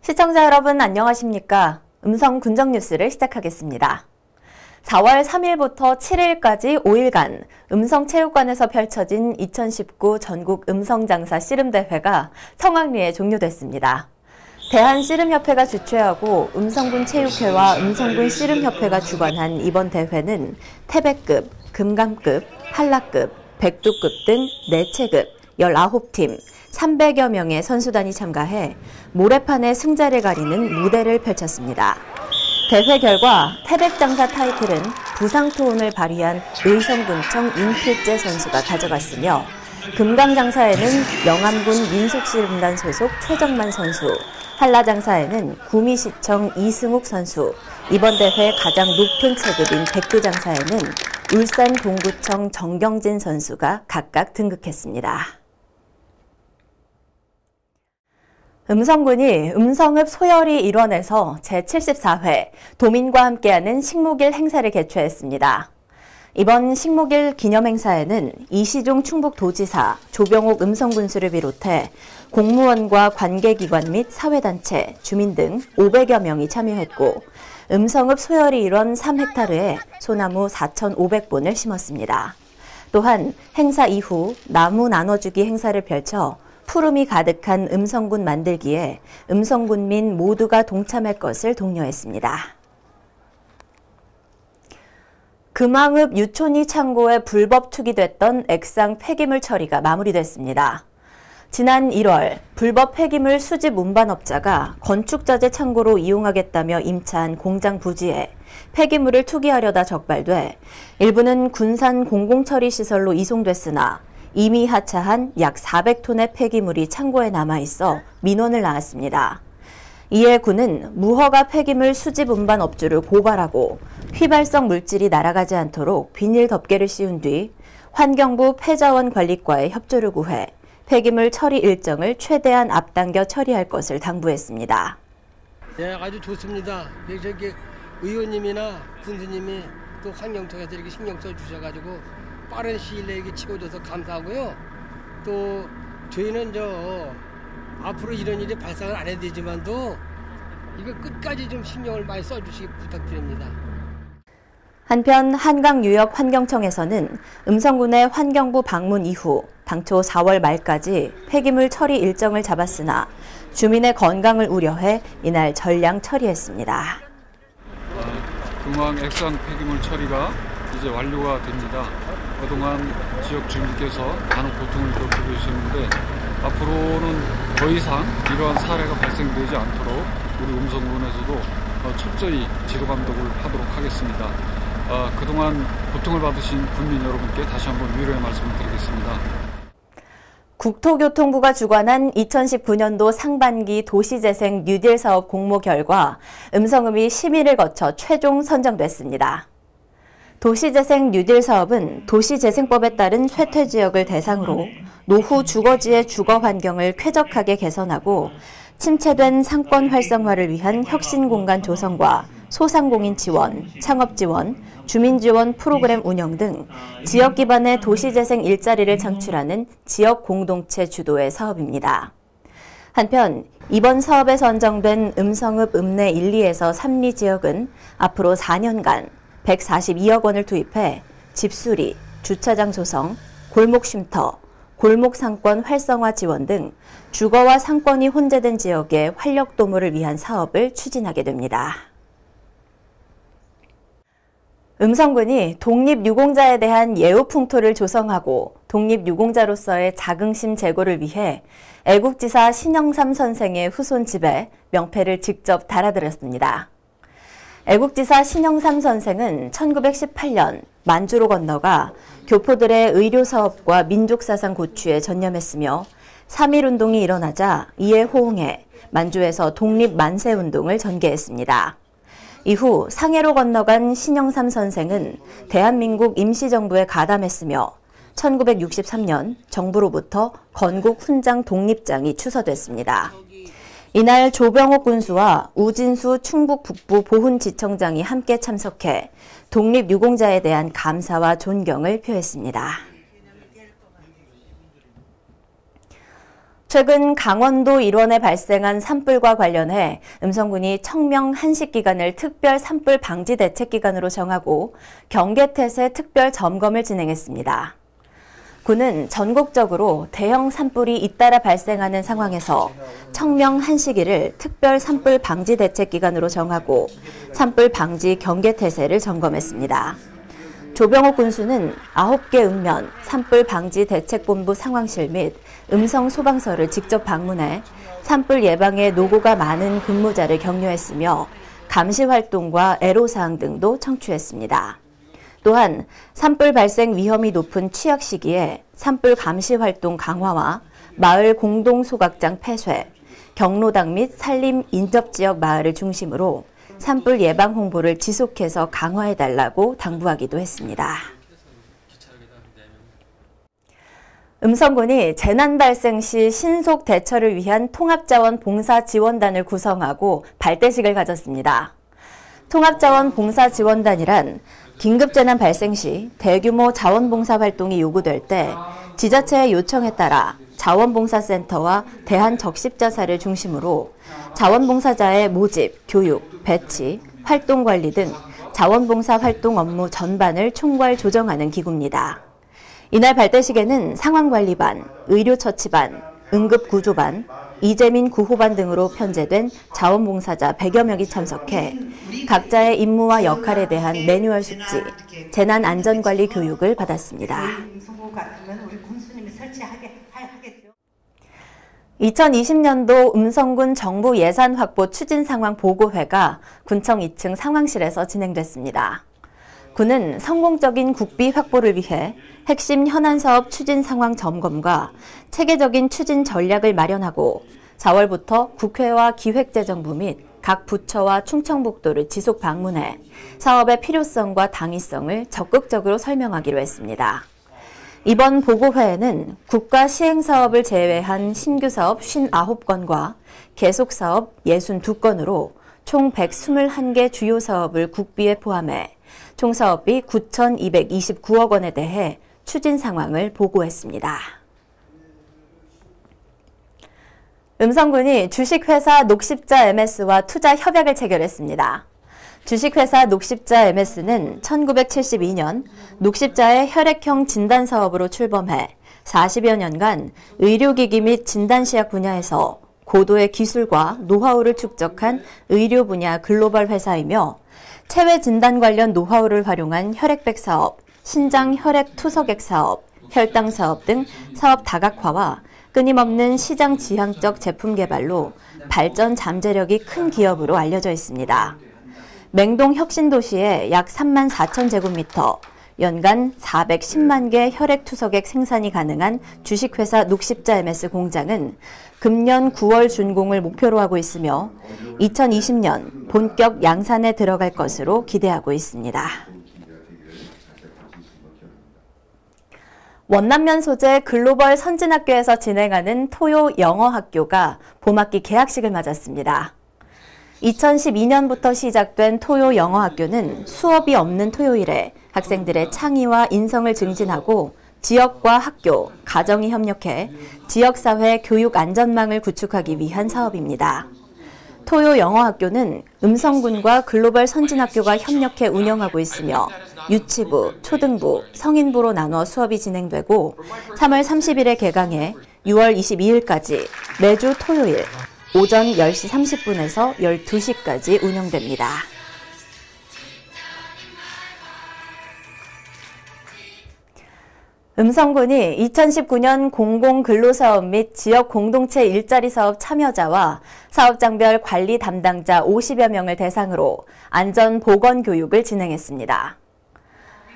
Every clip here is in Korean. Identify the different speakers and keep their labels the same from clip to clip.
Speaker 1: 시청자 여러분 안녕하십니까? 음성 군정 뉴스를 시작하겠습니다. 4월 3일부터 7일까지 5일간 음성체육관에서 펼쳐진 2019 전국 음성장사 씨름대회가 성황리에 종료됐습니다. 대한씨름협회가 주최하고 음성군 체육회와 음성군 씨름협회가 주관한 이번 대회는 태백급, 금감급, 한라급, 백두급 등 4체급 19팀 300여 명의 선수단이 참가해 모래판에 승자를 가리는 무대를 펼쳤습니다. 대회 결과 태백장사 타이틀은 부상투혼을 발휘한 의성군청 임필재 선수가 가져갔으며 금강장사에는 영암군 민속씨름단 소속 최정만 선수, 한라장사에는 구미시청 이승욱 선수, 이번 대회 가장 높은 체급인 백두장사에는 울산 동구청 정경진 선수가 각각 등극했습니다. 음성군이 음성읍 소열이 일원에서 제74회 도민과 함께하는 식목일 행사를 개최했습니다. 이번 식목일 기념행사에는 이시종 충북도지사, 조병옥 음성군수를 비롯해 공무원과 관계기관 및 사회단체, 주민 등 500여 명이 참여했고 음성읍 소열이 일원 3헥타르에 소나무 4,500본을 심었습니다. 또한 행사 이후 나무 나눠주기 행사를 펼쳐 푸름이 가득한 음성군 만들기에 음성군민 모두가 동참할 것을 독려했습니다. 금왕읍 유촌이 창고에 불법 투기됐던 액상 폐기물 처리가 마무리됐습니다. 지난 1월 불법 폐기물 수집 운반업자가 건축자재 창고로 이용하겠다며 임차한 공장 부지에 폐기물을 투기하려다 적발돼 일부는 군산 공공처리시설로 이송됐으나 이미 하차한 약 400톤의 폐기물이 창고에 남아있어 민원을 낳았습니다. 이에 군은 무허가 폐기물 수집 운반 업주를 고발하고 휘발성 물질이 날아가지 않도록 비닐 덮개를 씌운 뒤 환경부 폐자원관리과에 협조를 구해 폐기물 처리 일정을 최대한 앞당겨 처리할 것을 당부했습니다.
Speaker 2: 네, 아주 좋습니다. 저기 의원님이나 군수님이 또 환경청에서 이렇게 신경 써주셔가지고 빠른 시일 내에 치워줘서 감사하고요. 또 저희는 앞으로 이런 일이 발생을 안 해야 되지만도 이거 끝까지 좀 신경을 많이 써주시기 부탁드립니다.
Speaker 1: 한편 한강유역환경청에서는 음성군의 환경부 방문 이후 당초 4월 말까지 폐기물 처리 일정을 잡았으나 주민의 건강을 우려해 이날 전량 처리했습니다.
Speaker 3: 금왕 액상 폐기물 처리가 이제 완료가 됩니다. 그동안 지역 주민께서 많은 고통을 겪고 계셨는데 앞으로는 더 이상 이러한 사례가 발생되지 않도록 우리 음성군에서도 철저히 지도 감독을 하도록 하겠습니다. 그동안 고통을 받으신 국민 여러분께 다시 한번 위로의 말씀을 드리겠습니다.
Speaker 1: 국토교통부가 주관한 2019년도 상반기 도시재생 뉴딜 사업 공모 결과 음성읍이 심의를 거쳐 최종 선정됐습니다. 도시재생 뉴딜 사업은 도시재생법에 따른 쇠퇴지역을 대상으로 노후 주거지의 주거 환경을 쾌적하게 개선하고 침체된 상권 활성화를 위한 혁신공간 조성과 소상공인 지원, 창업 지원, 주민 지원 프로그램 운영 등 지역 기반의 도시재생 일자리를 창출하는 지역 공동체 주도의 사업입니다. 한편 이번 사업에 선정된 음성읍 읍내 1, 2에서 3, 2 지역은 앞으로 4년간 142억 원을 투입해 집수리, 주차장 조성, 골목 쉼터, 골목 상권 활성화 지원 등 주거와 상권이 혼재된 지역의 활력 도모를 위한 사업을 추진하게 됩니다. 음성군이 독립유공자에 대한 예우풍토를 조성하고 독립유공자로서의 자긍심 제고를 위해 애국지사 신영삼 선생의 후손 집에 명패를 직접 달아드렸습니다. 애국지사 신영삼 선생은 1918년 만주로 건너가 교포들의 의료사업과 민족사상 고취에 전념했으며 3.1운동이 일어나자 이에 호응해 만주에서 독립만세운동을 전개했습니다. 이후 상해로 건너간 신영삼 선생은 대한민국 임시정부에 가담했으며 1963년 정부로부터 건국 훈장 독립장이 추서됐습니다. 이날 조병옥 군수와 우진수 충북 북부 보훈지청장이 함께 참석해 독립유공자에 대한 감사와 존경을 표했습니다. 최근 강원도 일원에 발생한 산불과 관련해 음성군이 청명 한식기간을 특별 산불 방지 대책 기간으로 정하고 경계태세 특별 점검을 진행했습니다. 군은 전국적으로 대형 산불이 잇따라 발생하는 상황에서 청명 한시기를 특별 산불 방지 대책 기간으로 정하고 산불 방지 경계태세를 점검했습니다. 조병옥 군수는 9개 읍면 산불 방지 대책본부 상황실 및 음성 소방서를 직접 방문해 산불 예방에 노고가 많은 근무자를 격려했으며 감시 활동과 애로사항 등도 청취했습니다. 또한 산불 발생 위험이 높은 취약 시기에 산불 감시 활동 강화와 마을 공동 소각장 폐쇄, 경로당 및 산림 인접지역 마을을 중심으로 산불 예방 홍보를 지속해서 강화해달라고 당부하기도 했습니다. 음성군이 재난 발생 시 신속 대처를 위한 통합자원 봉사 지원단을 구성하고 발대식을 가졌습니다. 통합자원 봉사 지원단이란 긴급재난 발생 시 대규모 자원봉사 활동이 요구될 때 지자체의 요청에 따라 자원봉사센터와 대한적십자사를 중심으로 자원봉사자의 모집, 교육, 배치, 활동관리 등 자원봉사 활동 업무 전반을 총괄 조정하는 기구입니다. 이날 발대식에는 상황관리반, 의료처치반, 응급구조반, 이재민 구호반 등으로 편제된 자원봉사자 100여 명이 참석해 각자의 임무와 역할에 대한 매뉴얼 숙지, 재난안전관리 교육을 받았습니다. 2020년도 음성군 정부 예산 확보 추진 상황 보고회가 군청 2층 상황실에서 진행됐습니다. 군은 성공적인 국비 확보를 위해 핵심 현안 사업 추진 상황 점검과 체계적인 추진 전략을 마련하고 4월부터 국회와 기획재정부 및 각 부처와 충청북도를 지속 방문해 사업의 필요성과 당위성을 적극적으로 설명하기로 했습니다. 이번 보고회에는 국가 시행사업을 제외한 신규 사업 59건과 계속사업 62건으로 총 121개 주요 사업을 국비에 포함해 총 사업비 9,229억 원에 대해 추진 상황을 보고했습니다. 음성군이 주식회사 녹십자 MS와 투자 협약을 체결했습니다. 주식회사 녹십자 MS는 1972년 녹십자의 혈액형 진단 사업으로 출범해 40여 년간 의료기기 및 진단시약 분야에서 고도의 기술과 노하우를 축적한 의료 분야 글로벌 회사이며 체외 진단 관련 노하우를 활용한 혈액백 사업, 신장 혈액 투석액 사업, 혈당 사업 등 사업 다각화와 끊임없는 시장 지향적 제품 개발로 발전 잠재력이 큰 기업으로 알려져 있습니다. 맹동 혁신도시에 약 3만 4천 제곱미터, 연간 410만 개 혈액 투석액 생산이 가능한 주식회사 녹십자 MS 공장은 금년 9월 준공을 목표로 하고 있으며 2020년 본격 양산에 들어갈 것으로 기대하고 있습니다. 원남면 소재 글로벌 선진학교에서 진행하는 토요 영어학교가 봄학기 개학식을 맞았습니다. 2012년부터 시작된 토요 영어학교는 수업이 없는 토요일에 학생들의 창의와 인성을 증진하고 지역과 학교, 가정이 협력해 지역사회 교육 안전망을 구축하기 위한 사업입니다. 토요 영어학교는 음성군과 글로벌 선진학교가 협력해 운영하고 있으며 유치부, 초등부, 성인부로 나눠 수업이 진행되고 3월 30일에 개강해 6월 22일까지 매주 토요일 오전 10시 30분에서 12시까지 운영됩니다. 음성군이 2019년 공공근로사업 및 지역 공동체 일자리 사업 참여자와 사업장별 관리 담당자 50여 명을 대상으로 안전보건교육을 진행했습니다.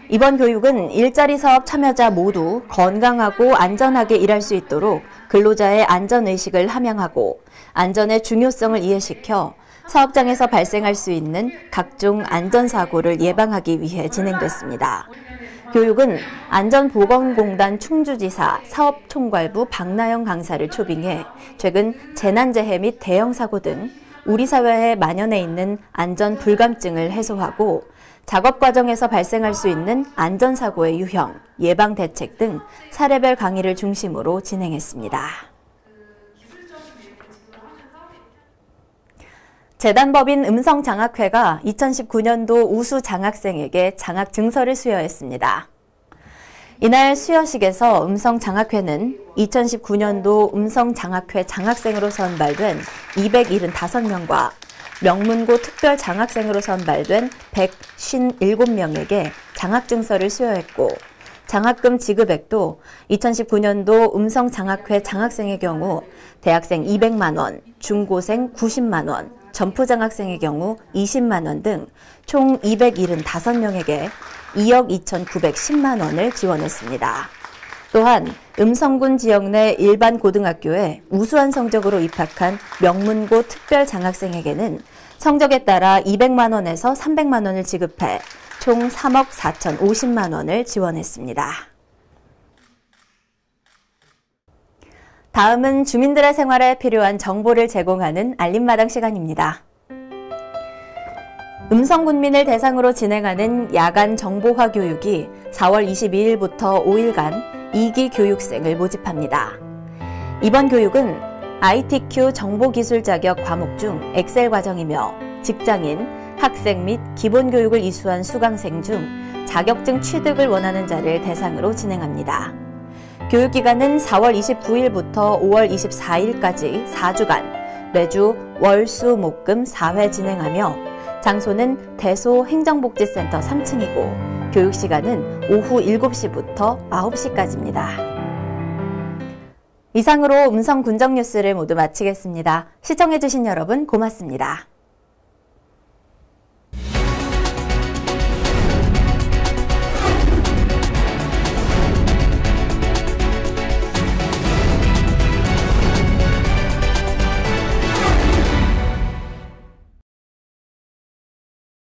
Speaker 1: 이번 교육은 일자리 사업 참여자 모두 건강하고 안전하게 일할 수 있도록 근로자의 안전의식을 함양하고 안전의 중요성을 이해시켜 사업장에서 발생할 수 있는 각종 안전사고를 예방하기 위해 진행됐습니다. 교육은 안전보건공단 충주지사 사업총괄부 박나영 강사를 초빙해 최근 재난재해 및 대형사고 등 우리 사회에 만연해 있는 안전 불감증을 해소하고 작업 과정에서 발생할 수 있는 안전사고의 유형, 예방 대책 등 사례별 강의를 중심으로 진행했습니다. 재단법인 음성장학회가 2019년도 우수 장학생에게 장학 증서를 수여했습니다. 이날 수여식에서 음성장학회는 2019년도 음성장학회 장학생으로 선발된 275명과 명문고 특별장학생으로 선발된 157명에게 장학증서를 수여했고 장학금 지급액도 2019년도 음성장학회 장학생의 경우 대학생 200만 원, 중고생 90만 원, 전프장학생의 경우 20만 원 등 총 275명에게 2억 2,910만 원을 지원했습니다. 또한 음성군 지역 내 일반 고등학교에 우수한 성적으로 입학한 명문고 특별장학생에게는 성적에 따라 200만 원에서 300만 원을 지급해 총 3억 4,050만 원을 지원했습니다. 다음은 주민들의 생활에 필요한 정보를 제공하는 알림마당 시간입니다. 음성군민을 대상으로 진행하는 야간 정보화 교육이 4월 22일부터 5일간 2기 교육생을 모집합니다. 이번 교육은 ITQ 정보기술 자격 과목 중 엑셀 과정이며 직장인, 학생 및 기본교육을 이수한 수강생 중 자격증 취득을 원하는 자를 대상으로 진행합니다. 교육기간은 4월 29일부터 5월 24일까지 4주간 매주 월, 수, 목, 금 4회 진행하며 장소는 대소 행정복지센터 3층이고 교육시간은 오후 7시부터 9시까지입니다. 이상으로 음성군정 뉴스를 모두 마치겠습니다. 시청해주신 여러분 고맙습니다.